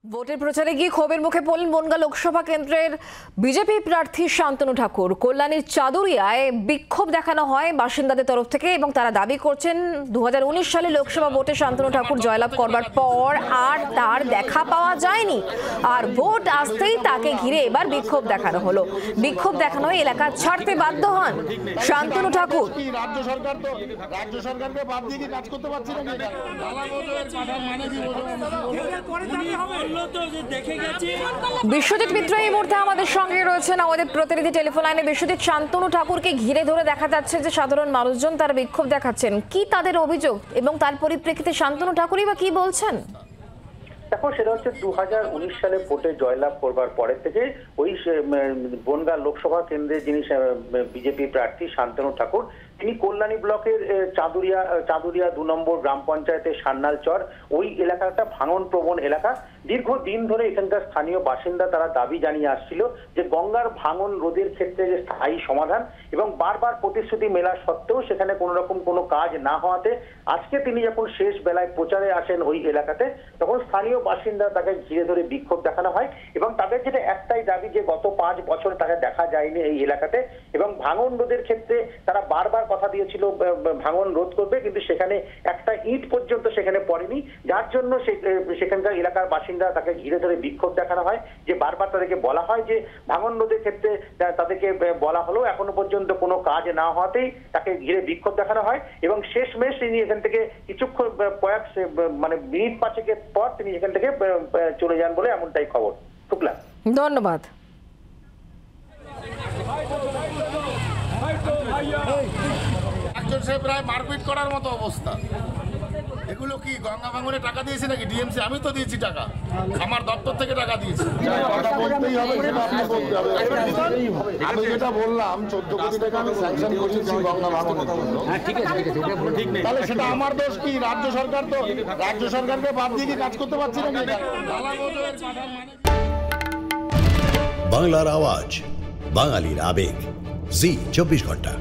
ভোটের প্রচারে গিয়ে ক্ষোভের মুখে পড়লেন বনগাঁ লোকসভা কেন্দ্রের বিজেপি প্রার্থী শান্তনু ঠাকুর। কল্যাণীর চাদুরিয়ায় বিক্ষোভ দেখানো হয় বাসিন্দাদের তরফ থেকে এবং তারা দাবি করছেন 2019 সালে লোকসভা ভোটে শান্তনু ঠাকুর জয়লাভ করবার পর আর তার দেখা পাওয়া যায়নি, আর ভোট আসতেই তাকে ঘিরে এবার বিক্ষোভ দেখানো হলো। বিক্ষোভ দেখানো এলাকা ছাড়তে বাধ্য হন শান্তনু ঠাকুর। বিশ্বজিৎ মিত্র এই মুহূর্তে আমাদের সঙ্গে রয়েছেন, আমাদের প্রতিনিধি টেলিফোন লাইনে। বিশ্বজিৎ, শান্তনু ঠাকুরকে ঘিরে ধরে দেখা যাচ্ছে যে সাধারণ মানুষজন তারা বিক্ষোভ দেখাচ্ছেন, কি তাদের অভিযোগ এবং তার পরিপ্রেক্ষিতে শান্তনু ঠাকুরই বা কি বলছেন? দেখো, সেটা হচ্ছে 2019 সালে ভোটে জয়লাভ করবার পরে থেকে ওই বনগাঁ লোকসভা কেন্দ্রে যিনি বিজেপি প্রার্থী শান্তনু ঠাকুর, তিনি কল্যাণী ব্লকের চাদুরিয়া 2 নম্বর গ্রাম পঞ্চায়েতের সান্নালচর ওই এলাকাটা ভাঙন প্রবণ এলাকা। দীর্ঘদিন ধরে এখানকার স্থানীয় বাসিন্দা তারা দাবি জানিয়ে আসছিল যে গঙ্গার ভাঙন রোধের ক্ষেত্রে যে স্থায়ী সমাধান, এবং বারবার প্রতিশ্রুতি মেলা সত্ত্বেও সেখানে কোনো রকম কোনো কাজ না হওয়াতে আজকে তিনি যখন শেষ বেলায় প্রচারে আসেন ওই এলাকাতে, তখন স্থানীয় বাসিন্দা তাকে ঘিরে ধরে বিক্ষোভ দেখানো হয় এবং তাদের যেটা একটাই দাবি যে গত 5 বছর তাকে দেখা যায়নি এই এলাকাতে, এবং ভাঙন রোধের ক্ষেত্রে তারা বারবার কথা দিয়েছিল ভাঙন রোধ করবে, কিন্তু সেখানে একটা ইট পর্যন্ত সেখানে পড়েনি, যার জন্য সেখানকার এলাকার বাসিন্দা তাকে ঘিরে ধরে বিক্ষোভ দেখানো হয়। যে বারবার তাদেরকে বলা হয় যে ভাঙন রোধের ক্ষেত্রে তাদেরকে বলা হলো, এখনো পর্যন্ত কোনো কাজ না হওয়াতেই তাকে ঘিরে বিক্ষোভ দেখানো হয় এবং শেষমেশ তিনি এখান থেকে কিছুক্ষণ মানে মিনিট 5 পর তিনি এখান থেকে চলে যান বলে এমনটাই খবর। শুক্লা, ধন্যবাদ। প্রায় মারপিট করার মতো অবস্থা। এগুলো কি গঙ্গা ভাঙনে টাকা দিয়েছি নাকি ডিএমসি? আমি তো দিয়েছি টাকা, আমার দপ্তর থেকে টাকা দিয়েছি। আমি যেটা বললাম 14 কোটি টাকা আমি স্যাংশন করেছি গঙ্গা ভাঙনের জন্য। তাহলে সেটা আমার দোষ কি? রাজ্য সরকারকে বাদ দিয়ে কি কাজ করতে পারছি না? বাংলার আওয়াজ, বাঙালির আবেগ, জি 24 ঘন্টা।